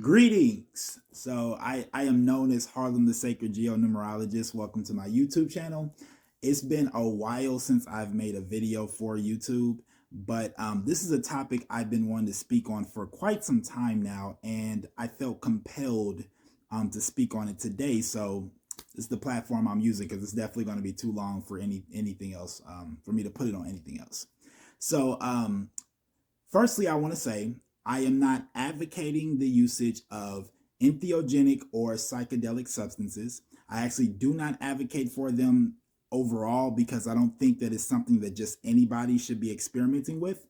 Greetings. I am known as Harlem the Sacred Geonumerologist. Welcome to my YouTube channel. It's been a while since I've made a video for YouTube, but this is a topic I've been wanting to speak on for quite some time now, and I felt compelled to speak on it today. So it's the platform I'm using because it's definitely going to be too long for anything else for me to put it on anything else. So firstly, I want to say I am not advocating the usage of entheogenic or psychedelic substances. I actually do not advocate for them overall because I don't think that it's something that just anybody should be experimenting with.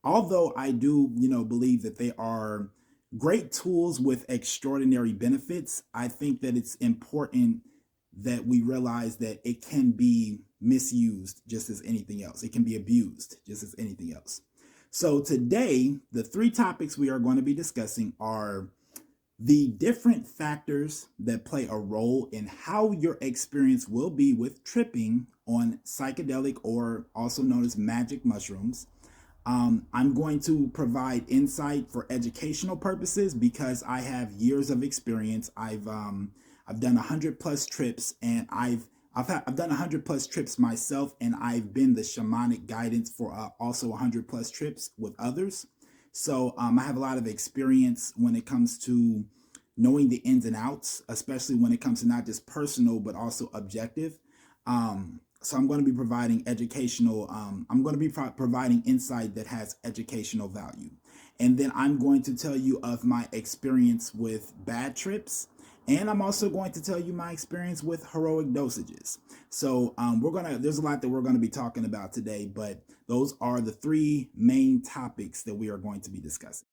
Although I do, believe that they are great tools with extraordinary benefits, I think that it's important that we realize that it can be misused just as anything else. It can be abused just as anything else. So today, the three topics we are going to be discussing are the different factors that play a role in how your experience will be with tripping on psychedelic or also known as magic mushrooms. I'm going to provide insight for educational purposes because I have years of experience. I've done 100+ trips, and I've done 100+ trips myself, and I've been the shamanic guidance for also 100+ trips with others. So I have a lot of experience when it comes to knowing the ins and outs, especially when it comes to not just personal but also objective. So I'm going to be providing educational. I'm going to be providing insight that has educational value, and then I'm going to tell you of my experience with bad trips, and I'm also going to tell you my experience with heroic dosages. So there's a lot that we're gonna be talking about today, but those are the three main topics that we are going to be discussing.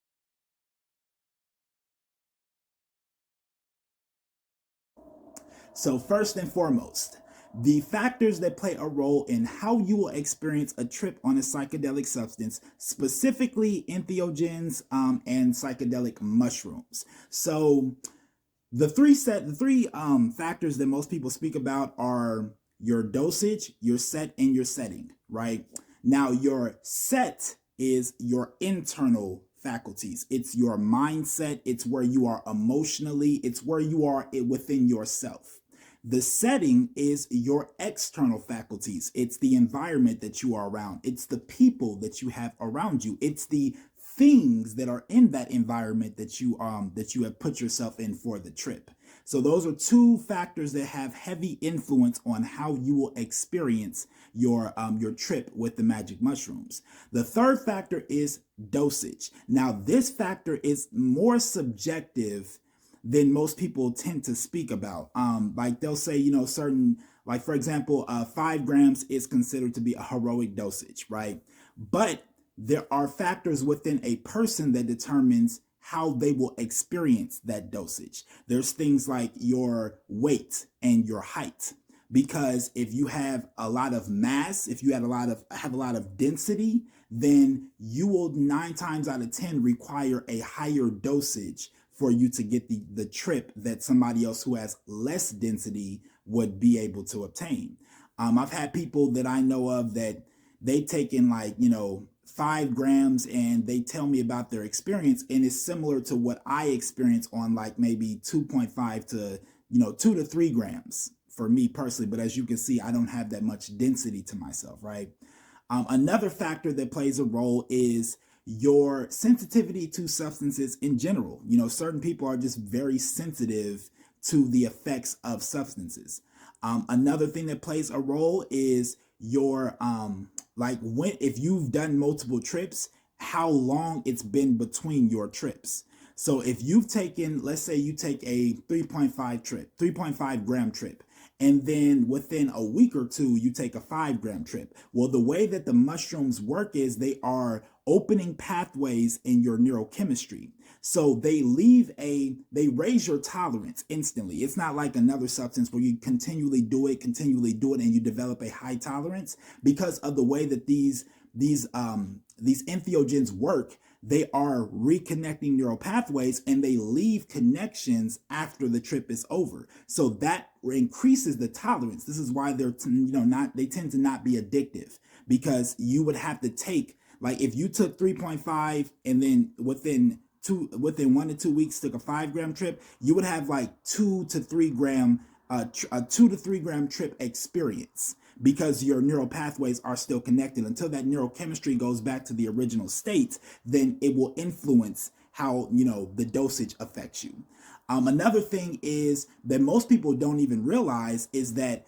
So first and foremost, the factors that play a role in how you will experience a trip on a psychedelic substance, specifically entheogens and psychedelic mushrooms. So the three factors that most people speak about are your dosage, your set, and your setting, right? Now, your set is your internal faculties. It's your mindset. It's where you are emotionally. It's where you are within yourself. The setting is your external faculties. It's the environment that you are around. It's the people that you have around you. It's the things that are in that environment that you have put yourself in for the trip. So those are two factors that have heavy influence on how you will experience your trip with the magic mushrooms. The third factor is dosage. Now this factor is more subjective than most people tend to speak about. Like they'll say, certain, like for example, 5 grams is considered to be a heroic dosage, right? But there are factors within a person that determines how they will experience that dosage. There's things like your weight and your height. Because if you have a lot of mass, if you have a lot of density, then you will 9 times out of 10 require a higher dosage for you to get the trip that somebody else who has less density would be able to obtain. I've had people that I know of that they taken 5 grams, and they tell me about their experience, and it's similar to what I experience on like maybe 2.5 to 2 to 3 grams for me personally. But as you can see, I don't have that much density to myself, right? Another factor that plays a role is your sensitivity to substances in general. Certain people are just very sensitive to the effects of substances. Another thing that plays a role is your when if you've done multiple trips, how long it's been between your trips. So if you've taken, let's say you take a 3.5 gram trip, and then within a week or two you take a 5 gram trip. Well, the way that the mushrooms work is they are opening pathways in your neurochemistry. So they raise your tolerance instantly. It's not like another substance where you continually do it, and you develop a high tolerance. Because of the way that these entheogens work, they are reconnecting neural pathways, and they leave connections after the trip is over. So that increases the tolerance. This is why they tend to not be addictive, because you would have to take, like if you took 3.5 and then within within 1 to 2 weeks took a 5 gram trip, you would have like 2 to 3 gram a 2 to 3 gram trip experience, because your neural pathways are still connected. Until that neurochemistry goes back to the original state, then it will influence how, the dosage affects you. Another thing is that most people don't even realize is that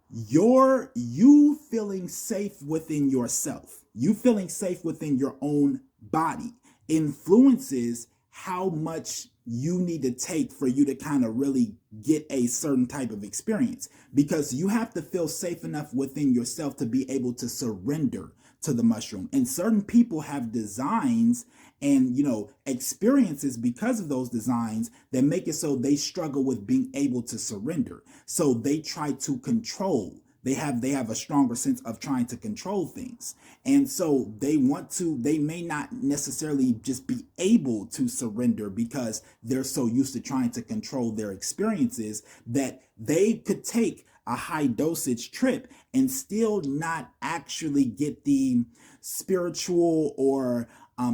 you feeling safe within yourself, you feeling safe within your own body influences how much you need to take for you to kind of really get a certain type of experience, because you have to feel safe enough within yourself to be able to surrender to the mushroom. And certain people have designs and experiences because of those designs that make it so they struggle with being able to surrender. So they try to control. They have a stronger sense of trying to control things. And so they may not necessarily just be able to surrender because they're so used to trying to control their experiences that they could take a high dosage trip and still not actually get the spiritual or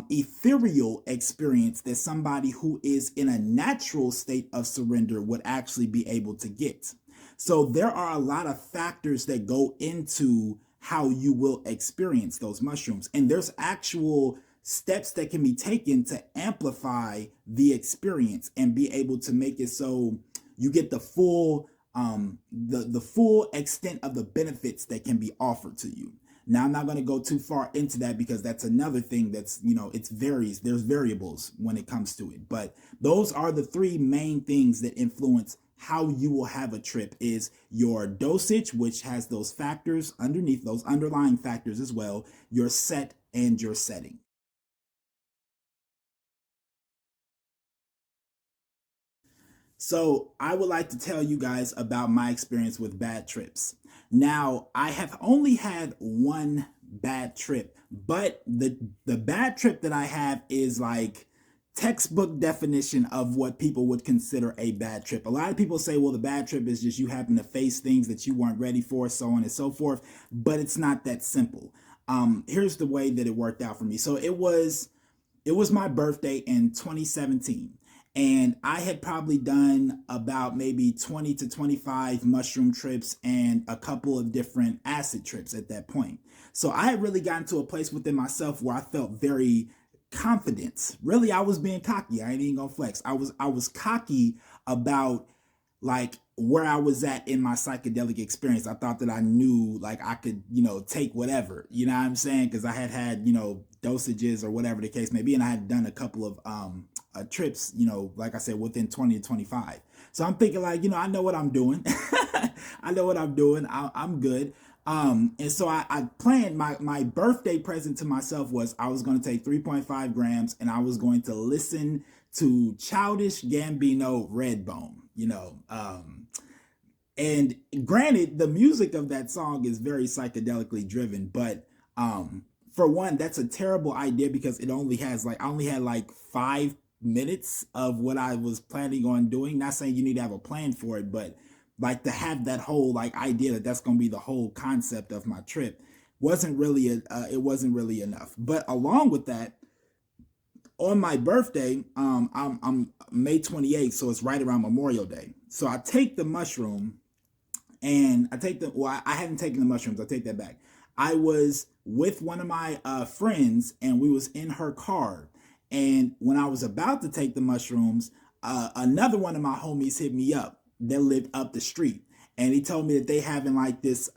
ethereal experience that somebody who is in a natural state of surrender would actually be able to get. So there are a lot of factors that go into how you will experience those mushrooms. And there's actual steps that can be taken to amplify the experience and be able to make it so you get the full the full extent of the benefits that can be offered to you. Now, I'm not going to go too far into that because that's another thing that's, it varies. There's variables when it comes to it. But those are the three main things that influence how you will have a trip: is your dosage, which has those factors underneath, those underlying factors as well, your set and your setting. So I would like to tell you guys about my experience with bad trips. Now, I have only had one bad trip, but the bad trip that I have is like textbook definition of what people would consider a bad trip. A lot of people say, well, the bad trip is just you happen to face things that you weren't ready for, so on and so forth, but it's not that simple. Here's the way that it worked out for me. So it was my birthday in 2017. And I had probably done about maybe 20 to 25 mushroom trips and a couple of different acid trips at that point. So I had really gotten to a place within myself where I felt very confident. Really, I was being cocky. I ain't even gonna flex. I was cocky about like where I was at in my psychedelic experience. I thought that I knew like I could, take whatever, you know what I'm saying? Because I had, dosages or whatever the case may be. And I had done a couple of trips, like I said, within 20 to 25. So I'm thinking like, I know what I'm doing. I know what I'm doing. I'm good. And so I planned my birthday present to myself was I was going to take 3.5 grams and I was going to listen to Childish Gambino Redbone, and granted, the music of that song is very psychedelically driven, but for one, that's a terrible idea because I only had like 5 minutes of what I was planning on doing. Not saying you need to have a plan for it, but like to have that whole like idea that that's going to be the whole concept of my trip it wasn't really enough. But along with that, on my birthday, I'm May 28th, so it's right around Memorial Day. So I take the mushroom and I hadn't taken the mushrooms. I take that back. I was with one of my friends and we was in her car. And when I was about to take the mushrooms, another one of my homies hit me up that lived up the street. And he told me that they having like this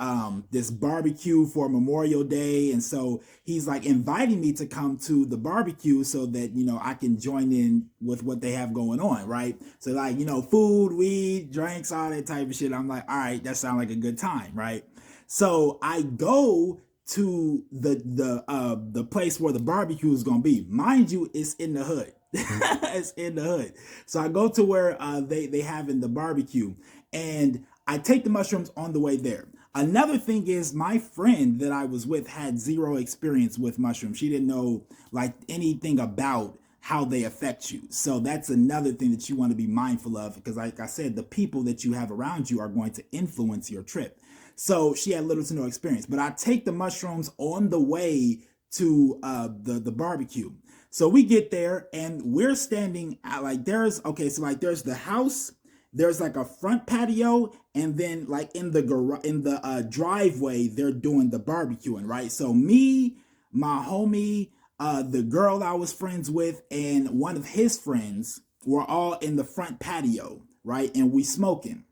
barbecue for Memorial Day. And so he's like inviting me to come to the barbecue so that, I can join in with what they have going on. Right. So like, food, weed, drinks, all that type of shit. I'm like, all right, that sounds like a good time. Right. So I go to the place where the barbecue is going to be. Mind you, it's in the hood. It's in the hood. So I go to where they having the barbecue and I take the mushrooms on the way there. Another thing is my friend that I was with had zero experience with mushrooms. She didn't know like anything about how they affect you. So that's another thing that you want to be mindful of because like I said, the people that you have around you are going to influence your trip. So she had little to no experience, but I take the mushrooms on the way to the barbecue. So we get there and we're standing at like there's okay, so like there's the house, there's like a front patio, and then like in the driveway they're doing the barbecuing, right? So me, my homie, the girl I was friends with, and one of his friends were all in the front patio, right? And we smoking.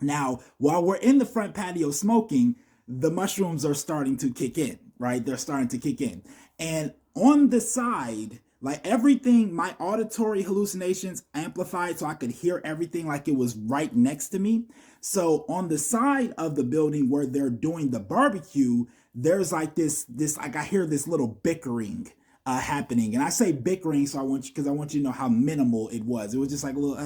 Now, while we're in the front patio smoking, the mushrooms are starting to kick in, right? They're starting to kick in. And on the side, like everything, my auditory hallucinations amplified so I could hear everything like it was right next to me. So on the side of the building where they're doing the barbecue, there's like this like I hear this little bickering happening. And I say bickering, so I want you because I want you to know how minimal it was. It was just like a little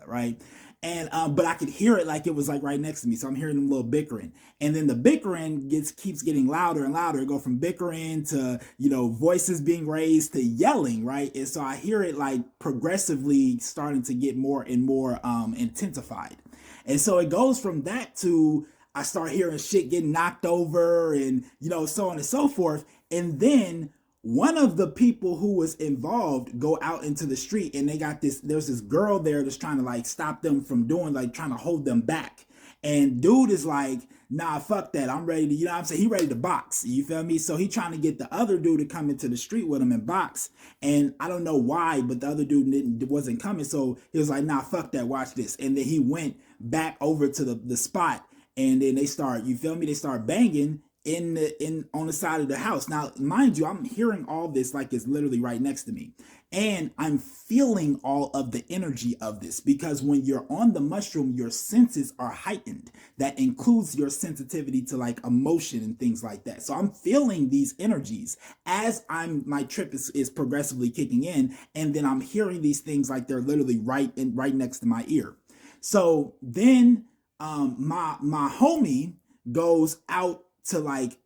right. And but I could hear it like it was like right next to me. So I'm hearing them little bickering. And then the bickering keeps getting louder and louder. It go from bickering to, voices being raised to yelling, right? And so I hear it like progressively starting to get more and more intensified. And so it goes from that to I start hearing shit getting knocked over and, so on and so forth. And then one of the people who was involved go out into the street and there's this girl there that's trying to like stop them from doing, like trying to hold them back. And dude is like, nah, fuck that. I'm ready to, you know what I'm saying? He ready to box. You feel me? So he trying to get the other dude to come into the street with him and box. And I don't know why, but the other dude wasn't coming. So he was like, nah, fuck that. Watch this. And then he went back over to the spot and then they start, you feel me? They start banging in on the side of the house. Now, mind you, I'm hearing all this like it's literally right next to me. And I'm feeling all of the energy of this because when you're on the mushroom, your senses are heightened. That includes your sensitivity to like emotion and things like that. So I'm feeling these energies as my trip is progressively kicking in. And then I'm hearing these things like they're literally right next to my ear. So then my homie goes out to like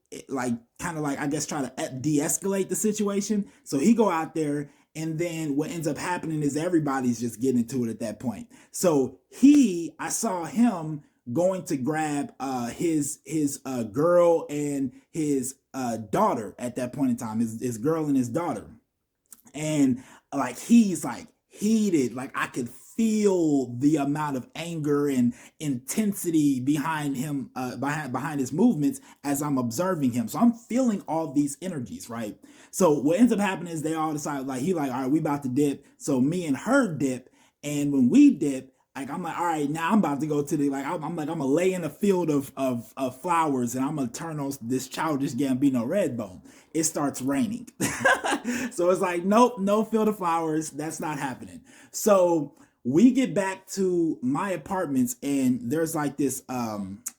kind of like I guess try to de-escalate the situation. So he go out there and then what ends up happening is everybody's just getting into it at that point. So I saw him going to grab his girl and his daughter at that point in time, his girl and his daughter. And like he's like heated, like I could feel the amount of anger and intensity behind him, behind his movements as I'm observing him. So I'm feeling all these energies, right? So what ends up happening is they all decide, like, all right, we about to dip. So me and her dip. And when we dip, like, I'm like, all right, now I'm about to go to the, like, I'm like, I'm gonna lay in a field of flowers and I'm gonna turn on this Childish Gambino Redbone. It starts raining. So it's like, nope, no field of flowers. That's not happening. So we get back to my apartments and there's like this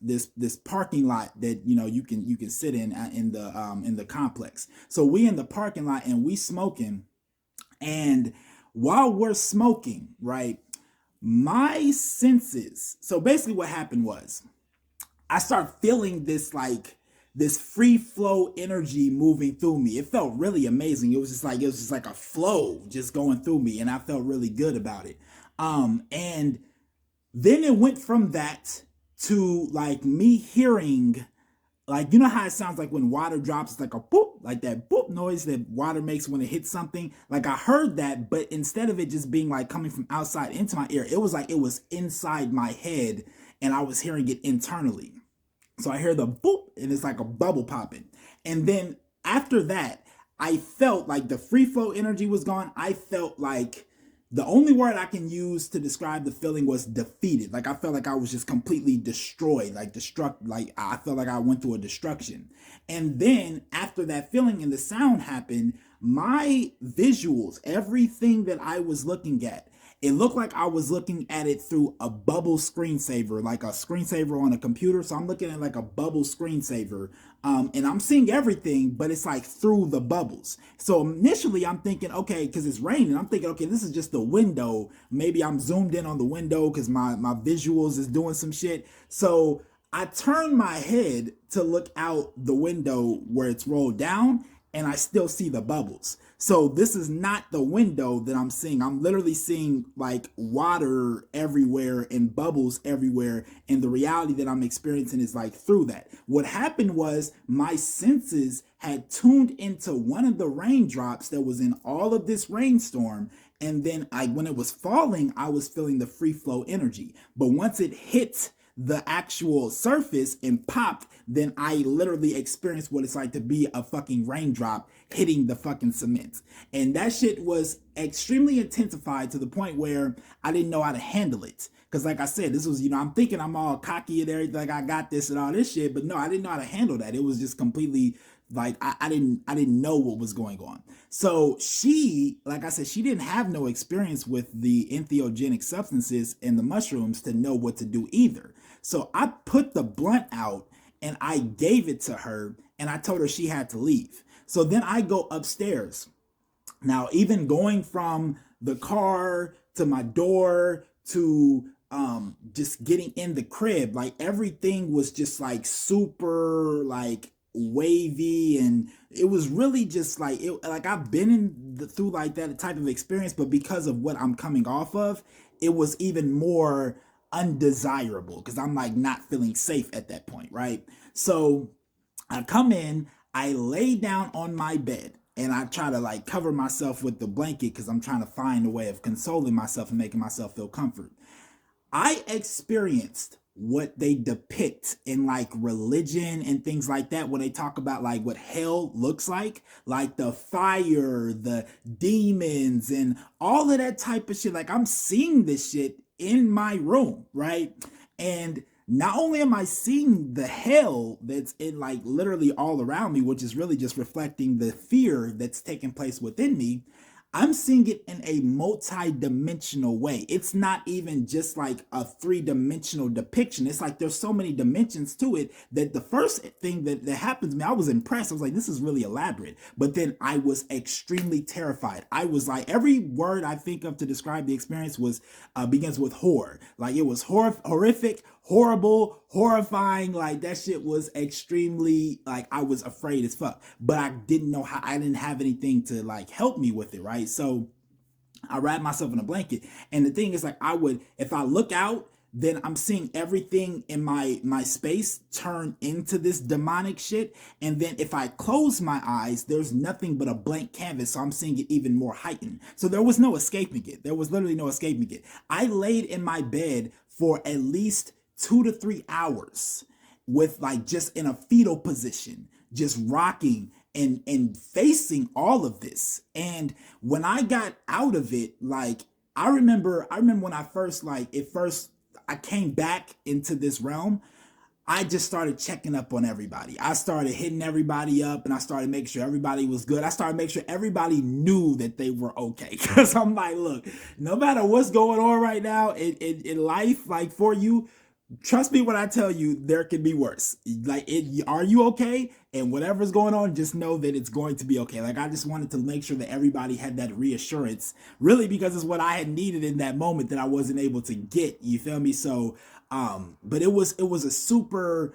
this parking lot that you can sit in the complex. So we in the parking lot and we smoking, and while we're smoking, right, my senses. So basically what happened was I start feeling this free flow energy moving through me. It felt really amazing. It was just like a flow just going through me and I felt really good about it. And then it went from that to like me hearing, like, how it sounds like when water drops, it's like a boop, like that boop noise that water makes when it hits something. Like I heard that, but instead of it just being like coming from outside into my ear, it was like it was inside my head and I was hearing it internally. So I hear the boop and it's like a bubble popping. And then after that, I felt like the free flow energy was gone. I felt like the only word I can use to describe the feeling was defeated. Like I felt like I was just completely destroyed, like like I felt like I went through a destruction. And then after that feeling and the sound happened, my visuals, everything that I was looking at, it looked like I was looking at it through a bubble screensaver, like a screensaver on a computer. So I'm looking at like a bubble screensaver, and I'm seeing everything, but it's like through the bubbles. So initially I'm thinking, okay, because it's raining, I'm thinking, okay, this is just the window. Maybe I'm zoomed in on the window because my visuals is doing some shit. So I turned my head to look out the window where it's rolled down, and I still see the bubbles. So this is not the window that I'm seeing. I'm literally seeing like water everywhere and bubbles everywhere. And the reality that I'm experiencing is like through that. What happened was my senses had tuned into one of the raindrops that was in all of this rainstorm. And then when it was falling, I was feeling the free flow energy. But once it hit the actual surface and popped, then I literally experienced what it's like to be a fucking raindrop hitting the fucking cement. And that shit was extremely intensified to the point where I didn't know how to handle it. Cause like I said, this was, I'm thinking I'm all cocky and everything, like I got this and all this shit, but no, I didn't know how to handle that. It was just completely like I didn't know what was going on. So she, like I said, she didn't have no experience with the entheogenic substances and the mushrooms to know what to do either. So I put the blunt out and I gave it to her and I told her she had to leave. So then I go upstairs. Now, even going from the car to my door to just getting in the crib, like everything was just like super like wavy, and it was really just like it, like I've been through like that type of experience, but because of what I'm coming off of, it was even more undesirable because I'm like not feeling safe at that point, right? So I come in, I lay down on my bed, and I try to like cover myself with the blanket because I'm trying to find a way of consoling myself and making myself feel comfort. I experienced what they depict in like religion and things like that when they talk about like what hell looks like the fire, the demons, and all of that type of shit. Like I'm seeing this shit in my room, right? And not only am I seeing the hell that's in like literally all around me, which is really just reflecting the fear that's taking place within me, I'm seeing it in a multi-dimensional way. It's not even just like a three-dimensional depiction. It's like there's so many dimensions to it that the first thing that happens to me, I was impressed. I was like, this is really elaborate. But then I was extremely terrified. I was like, every word I think of to describe the experience was begins with horror. Like it was horrific, horrible, horrifying. Like that shit was extremely like I was afraid as fuck, but I didn't know how. I didn't have anything to like help me with it, right? So I wrapped myself in a blanket, and the thing is like I would, if I look out, then I'm seeing everything in my space turn into this demonic shit. And then if I close my eyes, there's nothing but a blank canvas. So I'm seeing it even more heightened. So there was no escaping it. There was literally no escaping it. I laid in my bed for at least 2 to 3 hours with like just in a fetal position, just rocking and facing all of this. And when I got out of it, like I remember when I first I came back into this realm, I just started checking up on everybody. I started hitting everybody up and I started making sure everybody was good. I started making sure everybody knew that they were okay. Because I'm like, look, no matter what's going on right now in life, like for you, trust me when I tell you there could be worse. Like, are you okay? And whatever's going on, just know that it's going to be okay. Like, I just wanted to make sure that everybody had that reassurance, really, because it's what I had needed in that moment that I wasn't able to get. You feel me? So, but it was a super,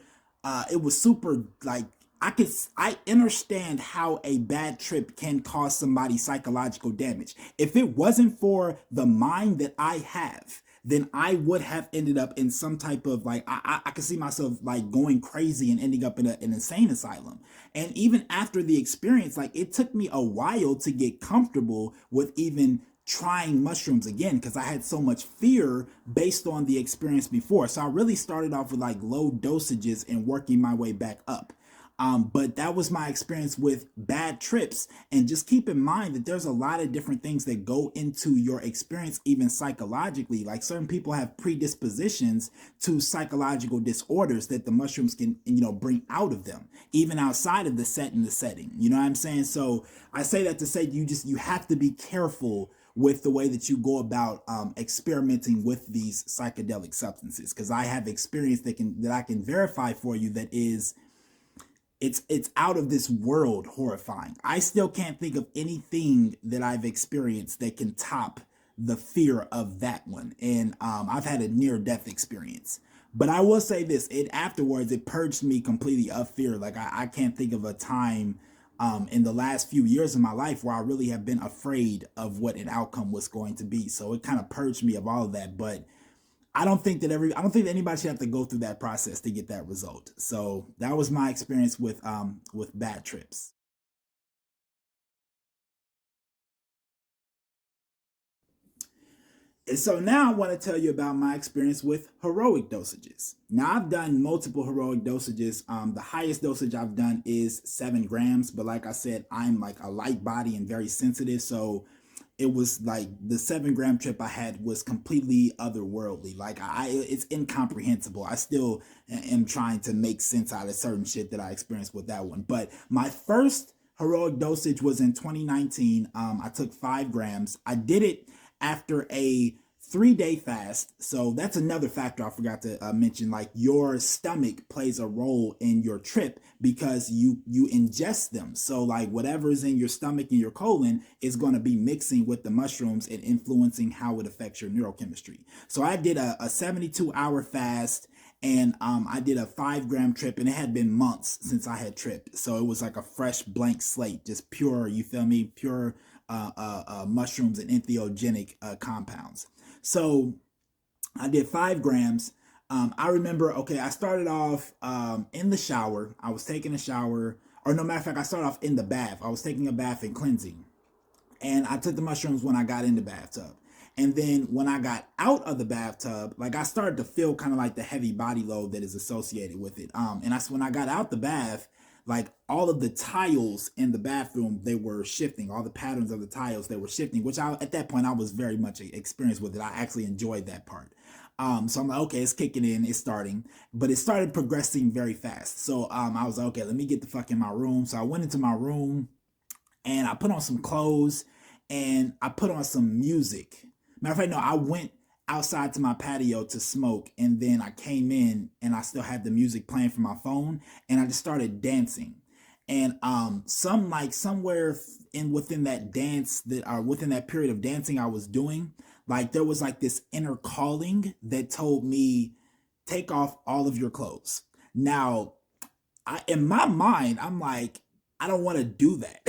it was super like. I understand how a bad trip can cause somebody psychological damage. If it wasn't for the mind that I have, then I would have ended up in some type of like, I could see myself like going crazy and ending up in an insane asylum. And even after the experience, like it took me a while to get comfortable with even trying mushrooms again because I had so much fear based on the experience before. So I really started off with like low dosages and working my way back up. But that was my experience with bad trips. And just keep in mind that there's a lot of different things that go into your experience, even psychologically. Like certain people have predispositions to psychological disorders that the mushrooms can, bring out of them, even outside of the set and the setting. You know what I'm saying? So I say that to say you have to be careful with the way that you go about experimenting with these psychedelic substances. Because I have experience that I can verify for you that is it's out of this world horrifying. I still can't think of anything that I've experienced that can top the fear of that one. And I've had a near death experience. But I will say this, it afterwards, it purged me completely of fear. Like I can't think of a time in the last few years of my life where I really have been afraid of what an outcome was going to be. So it kind of purged me of all of that. But I don't think that anybody should have to go through that process to get that result. So that was my experience with bad trips. And so now I want to tell you about my experience with heroic dosages. Now I've done multiple heroic dosages. The highest dosage I've done is 7 grams, but like I said, I'm like a light body and very sensitive. So it was like the 7 gram trip I had was completely otherworldly. Like it's incomprehensible. I still am trying to make sense out of certain shit that I experienced with that one. But my first heroic dosage was in 2019. I took 5 grams. I did it after a 3-day fast. So that's another factor I forgot to mention. Like your stomach plays a role in your trip because you ingest them. So like whatever is in your stomach and your colon is going to be mixing with the mushrooms and influencing how it affects your neurochemistry. So I did a 72-hour fast, and I did a 5 gram trip, and it had been months since I had tripped. So it was like a fresh blank slate, just pure, you feel me, pure mushrooms and entheogenic compounds. So I did 5 grams. I remember, okay, I started off in the shower. I was taking a shower, or no matter of fact, I started off in the bath. I was taking a bath and cleansing. And I took the mushrooms when I got in the bathtub. And then when I got out of the bathtub, like I started to feel kind of like the heavy body load that is associated with it. And when I got out the bath, like all of the tiles in the bathroom, they were shifting. All the patterns of the tiles, they were shifting, which at that point I was very much experienced with it. I actually enjoyed that part. So I'm like, okay, it's kicking in, it's starting, but it started progressing very fast. So I was like, okay, let me get the fuck in my room. So I went into my room and I put on some clothes and I put on some music. Matter of fact, no, I went outside to my patio to smoke, and then I came in and I still had the music playing from my phone, and I just started dancing. And somewhere in within that dance that or within that period of dancing I was doing, like there was like this inner calling that told me take off all of your clothes. Now in my mind, I'm like, I don't want to do that.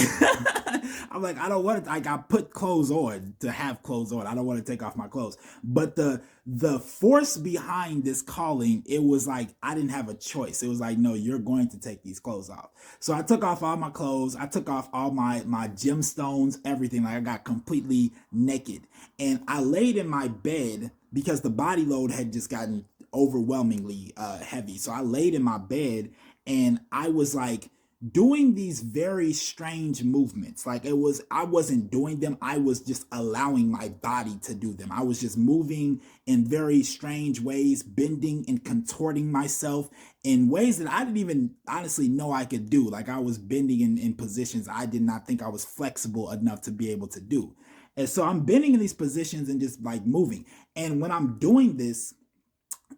I'm like, I don't want to. Like, I put clothes on to have clothes on. I don't want to take off my clothes. But the force behind this calling, it was like I didn't have a choice. It was like, no, you're going to take these clothes off. So I took off all my clothes. I took off all my gemstones, everything. Like I got completely naked, and I laid in my bed because the body load had just gotten overwhelmingly heavy. So I laid in my bed and I was like doing these very strange movements. Like I wasn't doing them, I was just allowing my body to do them. I was just moving in very strange ways, bending and contorting myself in ways that I didn't even honestly know I could do. Like I was bending in positions I did not think I was flexible enough to be able to do. And so I'm bending in these positions and just like moving. And when I'm doing this,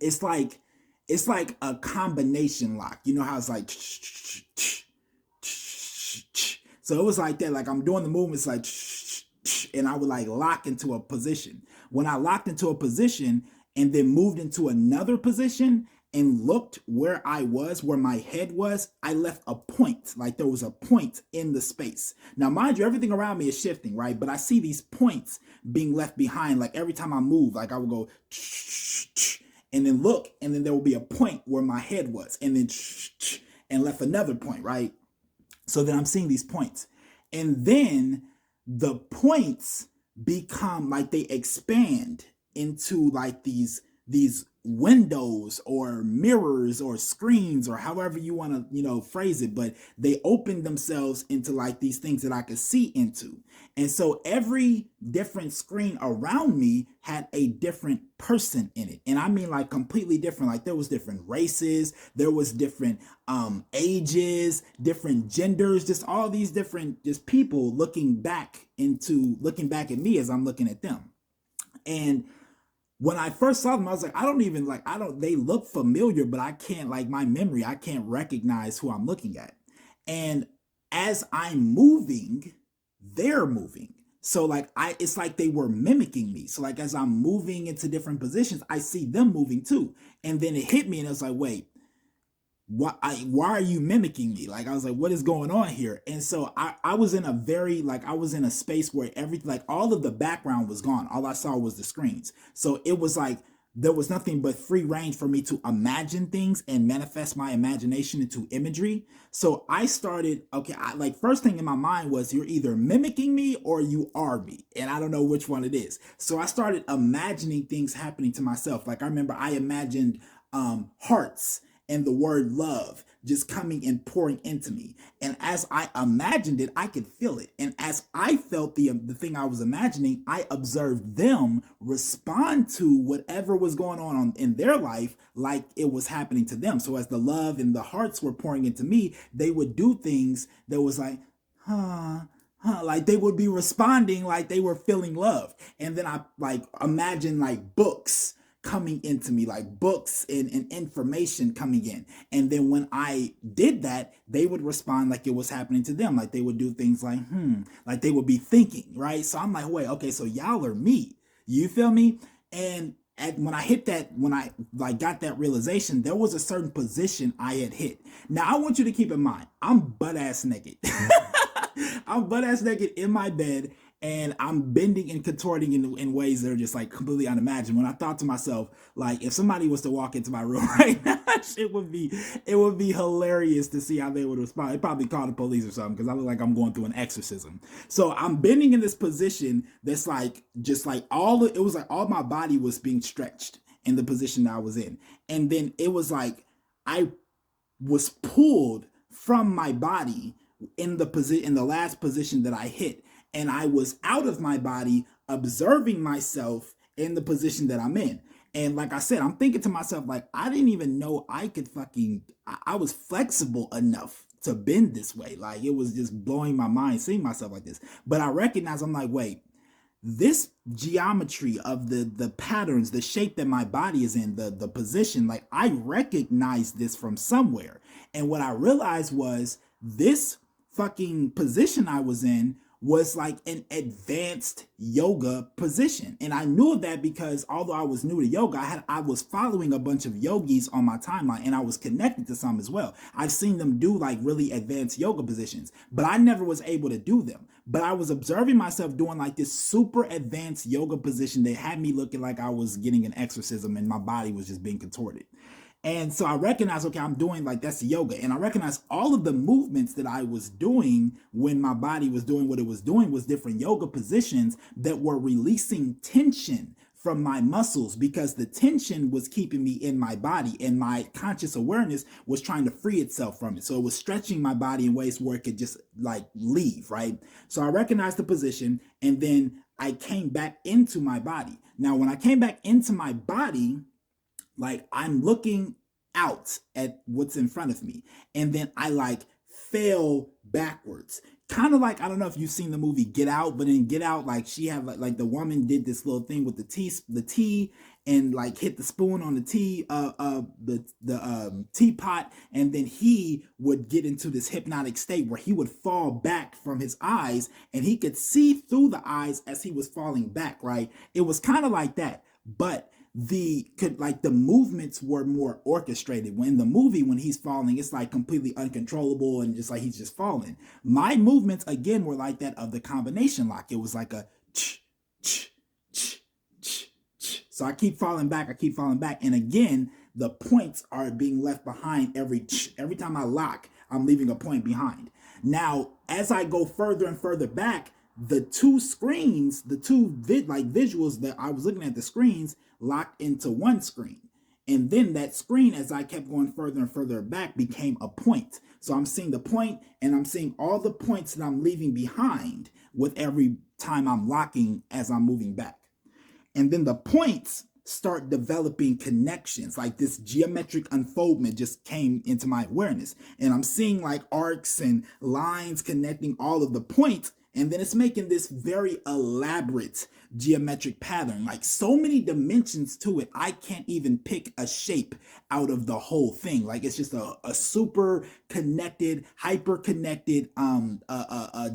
it's like a combination lock. You know how it's like so it was like that. Like I'm doing the movements like and I would like lock into a position. When I locked into a position and then moved into another position and looked where I was, where my head was, I left a point. Like there was a point in the space. Now, mind you, everything around me is shifting, right? But I see these points being left behind. Like every time I move, like I would go and then look, and then there will be a point where my head was, and then and left another point, right? So then I'm seeing these points. And then the points become like they expand into like these windows or mirrors or screens or however you want to phrase it, but they open themselves into like these things that I could see into. And so every different screen around me had a different person in it, and I mean like completely different. Like there was different races, there was different ages, different genders, just all these different just people looking back at me as I'm looking at them. And when I first saw them, I was like, they look familiar, but I can't, like my memory, I can't recognize who I'm looking at. And as I'm moving, they're moving. So like it's like they were mimicking me. So like as I'm moving into different positions, I see them moving too. And then it hit me and it was like, wait, why are you mimicking me? Like, I was like, what is going on here? And so I was in a very, like, I was in a space where everything, like, all of the background was gone. All I saw was the screens. So it was like, there was nothing but free range for me to imagine things and manifest my imagination into imagery. So I started, okay, like, first thing in my mind was, you're either mimicking me or you are me. And I don't know which one it is. So I started imagining things happening to myself. Like, I remember I imagined hearts and the word love just coming and pouring into me. And as I imagined it, I could feel it. And as I felt the thing I was imagining, I observed them respond to whatever was going on in their life like it was happening to them. So as the love and the hearts were pouring into me, they would do things that was like, like they would be responding like they were feeling love. And then I like imagine like books coming into me, like books and information coming in. And then when I did that, they would respond like it was happening to them. Like they would do things like, like they would be thinking, right? So I'm like, wait, okay, so y'all are me. You feel me? And when I hit that, when I like got that realization, there was a certain position I had hit. Now I want you to keep in mind, I'm butt ass naked. I'm butt ass naked in my bed, and I'm bending and contorting in ways that are just like completely unimaginable. When I thought to myself, like, if somebody was to walk into my room right now, it would be hilarious to see how they would respond. They'd probably call the police or something, because I look like I'm going through an exorcism. So I'm bending in this position that's like just like it was like all my body was being stretched in the position that I was in. And then it was like I was pulled from my body in the last position that I hit, and I was out of my body observing myself in the position that I'm in. And like I said, I'm thinking to myself, like, I didn't even know I could I was flexible enough to bend this way. Like, it was just blowing my mind seeing myself like this. But I recognize, I'm like, wait, this geometry of the patterns, the shape that my body is in, the position, like, I recognize this from somewhere. And what I realized was, this fucking position I was in was like an advanced yoga position. And I knew of that because although I was new to yoga, I was following a bunch of yogis on my timeline, and I was connected to some as well. I've seen them do like really advanced yoga positions, but I never was able to do them. But I was observing myself doing like this super advanced yoga position that had me looking like I was getting an exorcism, and my body was just being contorted. And so I recognized, okay, I'm doing like, that's yoga. And I recognized all of the movements that I was doing when my body was doing what it was doing was different yoga positions that were releasing tension from my muscles, because the tension was keeping me in my body, and my conscious awareness was trying to free itself from it. So it was stretching my body in ways where it could just like leave, right? So I recognized the position, and then I came back into my body. Now, when I came back into my body, like, I'm looking out at what's in front of me, and then I like fell backwards. Kind of like, I don't know if you've seen the movie Get Out, but in Get Out, like, she had like the woman did this little thing with the tea, and like hit the spoon on the teapot, and then he would get into this hypnotic state where he would fall back from his eyes, and he could see through the eyes as he was falling back, right? It was kind of like that, but the movements were more orchestrated. When in the movie, when he's falling, it's like completely uncontrollable and just like he's just falling. My movements again were like that of the combination lock. It was like a ch ch ch ch ch. So I keep falling back, and again the points are being left behind. Every time I lock, I'm leaving a point behind. Now as I go further and further back, the two screens, the two visuals that I was looking at, the screens locked into one screen. And then that screen, as I kept going further and further back, became a point. So I'm seeing the point, and I'm seeing all the points that I'm leaving behind with every time I'm locking as I'm moving back. And then the points start developing connections, like this geometric unfoldment just came into my awareness. And I'm seeing like arcs and lines connecting all of the points. And then it's making this very elaborate geometric pattern, like so many dimensions to it. I can't even pick a shape out of the whole thing. Like, it's just a super connected, hyper connected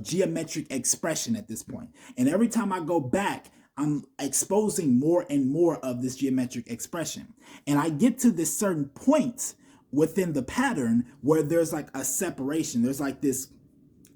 geometric expression at this point. And every time I go back, I'm exposing more and more of this geometric expression. And I get to this certain point within the pattern where there's like a separation. There's like this,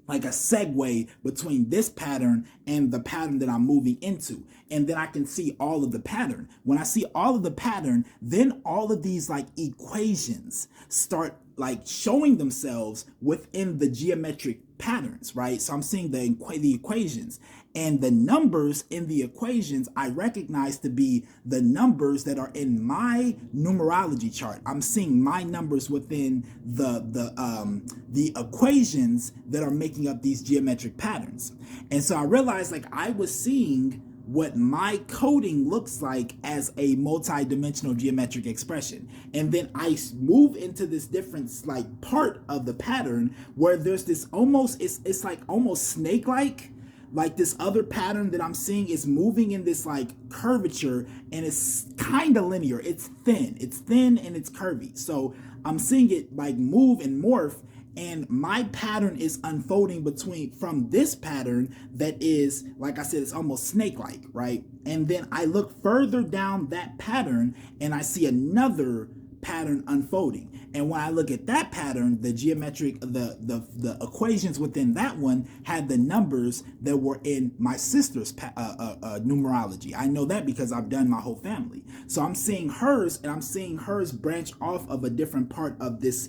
like a segue between this pattern and the pattern that I'm moving into. And then I can see all of the pattern. When I see all of the pattern, then all of these like equations start like showing themselves within the geometric patterns, right? So I'm seeing the equations, and the numbers in the equations I recognize to be the numbers that are in my numerology chart. I'm seeing my numbers within the equations that are making up these geometric patterns. And so I realized like I was seeing what my coding looks like as a multi-dimensional geometric expression. And then I move into this different like part of the pattern where there's this almost, it's like almost snake-like this other pattern that I'm seeing is moving in this like curvature, and it's kind of linear. It's thin and it's curvy. So I'm seeing it like move and morph, and my pattern is unfolding from this pattern that is, like I said, it's almost snake-like, right? And then I look further down that pattern and I see another pattern unfolding. And when I look at that pattern, the geometric, the equations within that one had the numbers that were in my sister's numerology. I know that because I've done my whole family. So I'm seeing hers, and I'm seeing hers branch off of a different part of this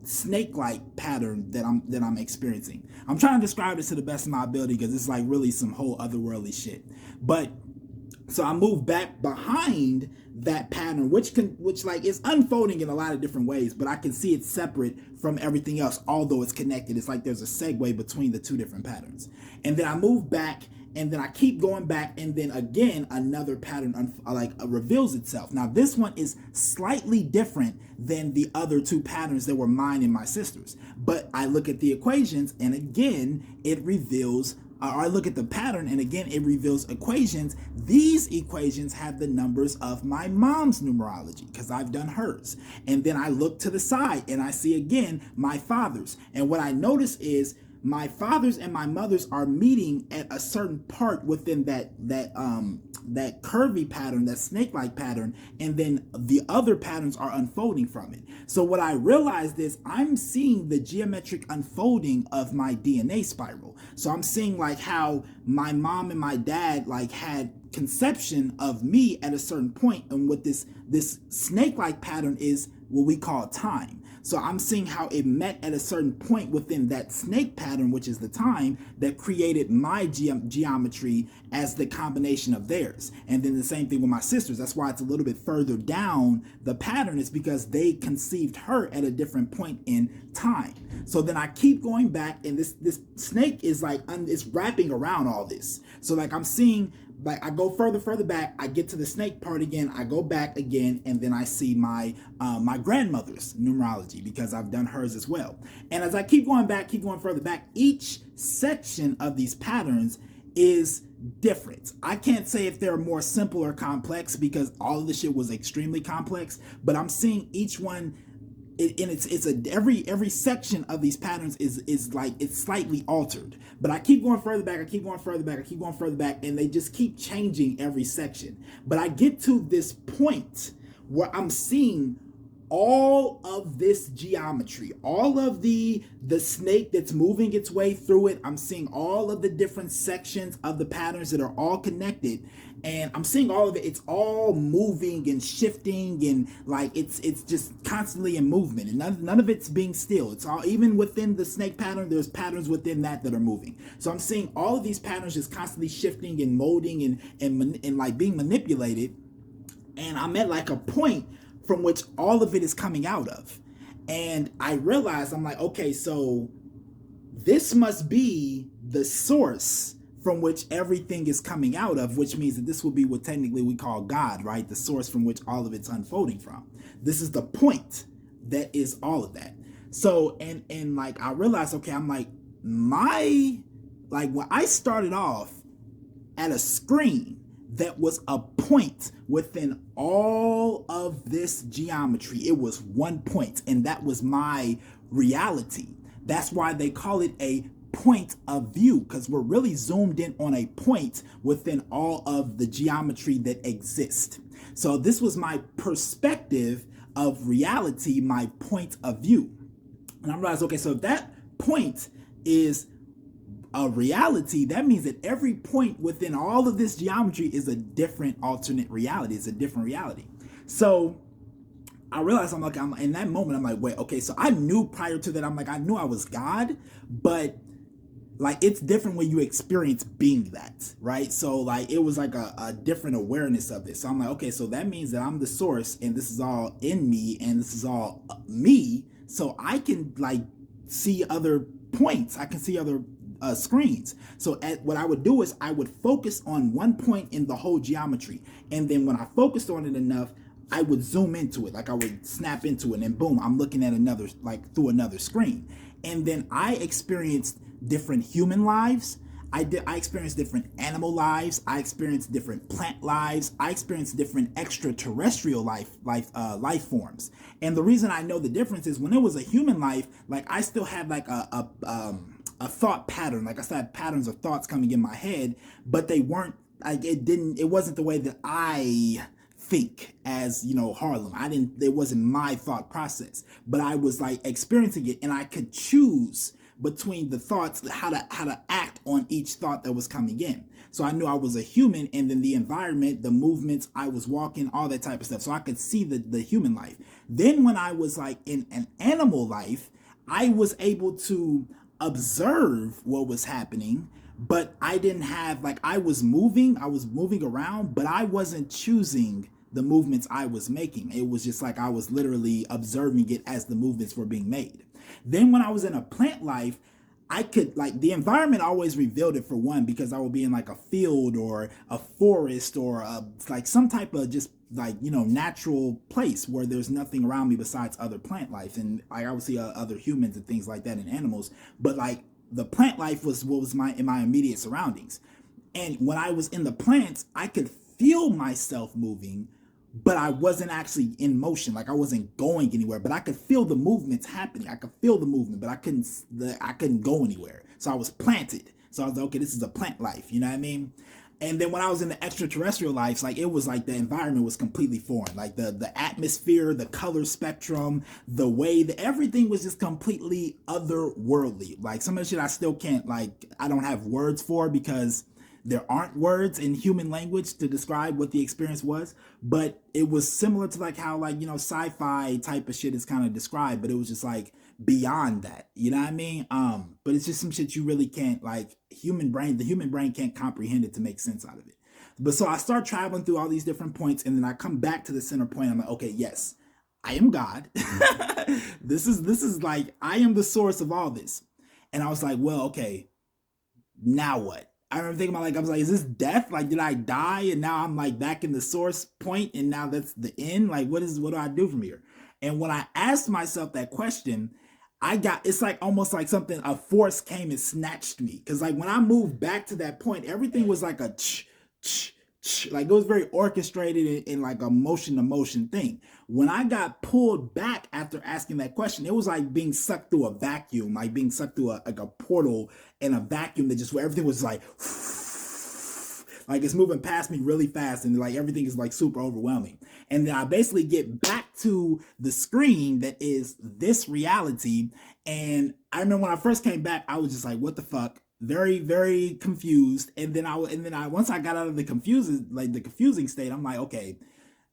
snake-like pattern that I'm experiencing. I'm trying to describe this to the best of my ability because it's like really some whole otherworldly shit. But so I move back behind that pattern, which like is unfolding in a lot of different ways, but I can see it separate from everything else, although it's connected. It's like there's a segue between the two different patterns. And then I move back, and then I keep going back, and then again another pattern reveals itself. Now this one is slightly different than the other two patterns that were mine and my sister's, but I look at the equations, and again it reveals, or I look at the pattern, and again it reveals equations. These equations have the numbers of my mom's numerology because I've done hers. And then I look to the side and I see again my father's. And what I notice is my father's and my mother's are meeting at a certain part within that curvy pattern, that snake-like pattern, and then the other patterns are unfolding from it. So what I realized is I'm seeing the geometric unfolding of my DNA spiral. So I'm seeing like how my mom and my dad like had conception of me at a certain point, and what this snake-like pattern is what we call time. So I'm seeing how it met at a certain point within that snake pattern, which is the time that created my geometry as the combination of theirs. And then the same thing with my sisters. That's why it's a little bit further down the pattern, is because they conceived her at a different point in time. So then I keep going back, and this snake is like, it's wrapping around all this. So like I'm seeing, like I go further back, I get to the snake part again, I go back again, and then I see my my grandmother's numerology because I've done hers as well. And as I keep going further back, each section of these patterns is different. I can't say if they're more simple or complex because all of the shit was extremely complex, but I'm seeing each one. Every section of these patterns is like, it's slightly altered, but I keep going further back, and they just keep changing every section. But I get to this point where I'm seeing all of this geometry, all of the snake that's moving its way through it. I'm seeing all of the different sections of the patterns that are all connected, and I'm seeing all of it. It's all moving and shifting, and like it's just constantly in movement, and none of it's being still. It's all, even within the snake pattern, there's patterns within that are moving. So I'm seeing all of these patterns just constantly shifting and molding and like being manipulated. And I'm at like a point from which all of it is coming out of. And I realized, I'm like, okay, so this must be the source from which everything is coming out of, which means that this will be what technically we call God, right? The source from which all of it's unfolding from. This is the point that is all of that. So, and like, I realized, okay, I'm like, when I started off at a screen that was a point within all of this geometry. It was one point, and that was my reality. That's why they call it a point of view, because we're really zoomed in on a point within all of the geometry that exists. So this was my perspective of reality, my point of view. And I realized, okay, so if that point is a reality, that means that every point within all of this geometry is a different alternate reality. It's a different reality. So I realized I'm in that moment, I'm like, wait, okay, so I knew prior to that, I'm like, I knew I was God, but like it's different when you experience being that, right? So like it was like a different awareness of it. So I'm like, okay, so that means that I'm the source and this is all in me and this is all me. So I can like see other points. I can see other screens. So what I would do is I would focus on one point in the whole geometry. And then when I focused on it enough, I would zoom into it. Like I would snap into it and boom, I'm looking at another, like through another screen. And then I experienced different human lives. I experienced different animal lives. I experienced different plant lives. I experienced different extraterrestrial life forms. And the reason I know the difference is when it was a human life, like I still had like a thought pattern. Like I still had patterns of thoughts coming in my head, but they weren't like it wasn't the way that I think as, you know, Harlem. It wasn't my thought process, but I was like experiencing it and I could choose between the thoughts, how to act on each thought that was coming in. So I knew I was a human, and then the environment, the movements, I was walking, all that type of stuff. So I could see the human life. Then when I was like in an animal life, I was able to observe what was happening, but I didn't have like I was moving around, but I wasn't choosing the movements I was making. It was just like I was literally observing it as the movements were being made. Then when I was in a plant life, I could like the environment always revealed it for one, because I would be in like a field or a forest or like some type of just like, you know, natural place where there's nothing around me besides other plant life. And I would see other humans and things like that and animals. But like the plant life was what was in my immediate surroundings. And when I was in the plants, I could feel myself moving, but I wasn't actually in motion. Like I wasn't going anywhere, but I could feel the movements happening. I could feel the movement, but I couldn't go anywhere. So I was planted. So I was like, okay, this is a plant life. You know what I mean? And then when I was in the extraterrestrial lives, like it was like the environment was completely foreign. Like the atmosphere, the color spectrum, the way that everything was just completely otherworldly. Like some of the shit I still can't, like, I don't have words for, because there aren't words in human language to describe what the experience was, but it was similar to like how, like, you know, sci-fi type of shit is kind of described, but it was just like beyond that, you know what I mean? But it's just some shit you really can't, like, the human brain can't comprehend it to make sense out of it. But so I start traveling through all these different points, and then I come back to the center point. I'm like, okay, yes, I am God. This is like, I am the source of all this. And I was like, well, okay, now what? I remember thinking about, like, I was like, is this death? Like, did I die and now I'm like back in the source point and now that's the end? Like, what do I do from here? And when I asked myself that question, it's like almost like something, a force came and snatched me. Cause like when I moved back to that point, everything was like a like it was very orchestrated in like a motion to motion thing. When I got pulled back after asking that question, it was like being sucked through a vacuum, like being sucked through like a portal in a vacuum, that just where everything was like it's moving past me really fast, and like everything is like super overwhelming. And then I basically get back to the screen that is this reality. And I remember when I first came back, I was just like, what the fuck? Very, very confused. And then once I got out of the confusing state, I'm like, okay,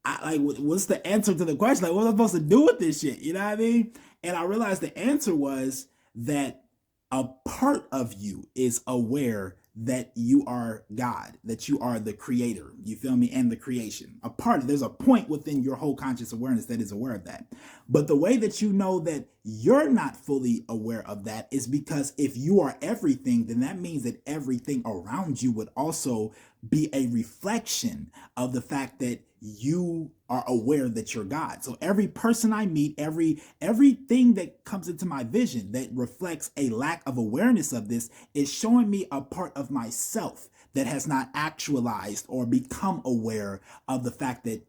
what's the answer to the question? Like, what am I supposed to do with this shit? You know what I mean? And I realized the answer was that a part of you is aware that you are God, that you are the creator, you feel me, and the creation. There's a point within your whole conscious awareness that is aware of that. But the way that you know that you're not fully aware of that is because if you are everything, then that means that everything around you would also be a reflection of the fact that you are aware that you're God. So every person I meet, everything that comes into my vision that reflects a lack of awareness of this is showing me a part of myself that has not actualized or become aware of the fact that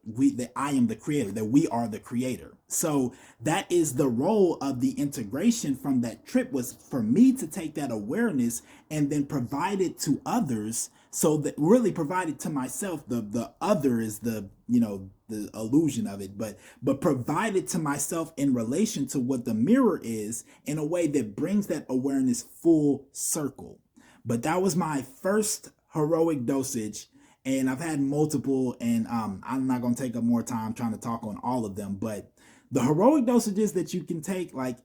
I am the creator, that we are the creator. So that is the role of the integration from that trip, was for me to take that awareness and then provide it to others So that really provided to myself, the other is the, the illusion of it, but provided to myself in relation to what the mirror is in a way that brings that awareness full circle. But that was my first heroic dosage, and I've had multiple, and I'm not going to take up more time trying to talk on all of them. But the heroic dosages that you can take, like,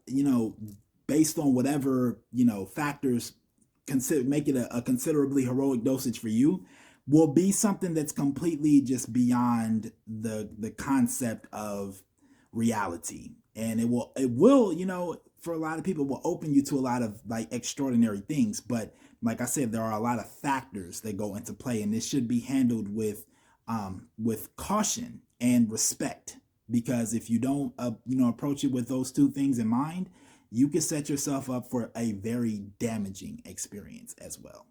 based on whatever, factors make it a considerably heroic dosage for you, will be something that's completely just beyond the concept of reality. And it will, for a lot of people, will open you to a lot of like extraordinary things. But like I said, there are a lot of factors that go into play, and this should be handled with caution and respect. Because if you don't, approach it with those two things in mind, you can set yourself up for a very damaging experience as well.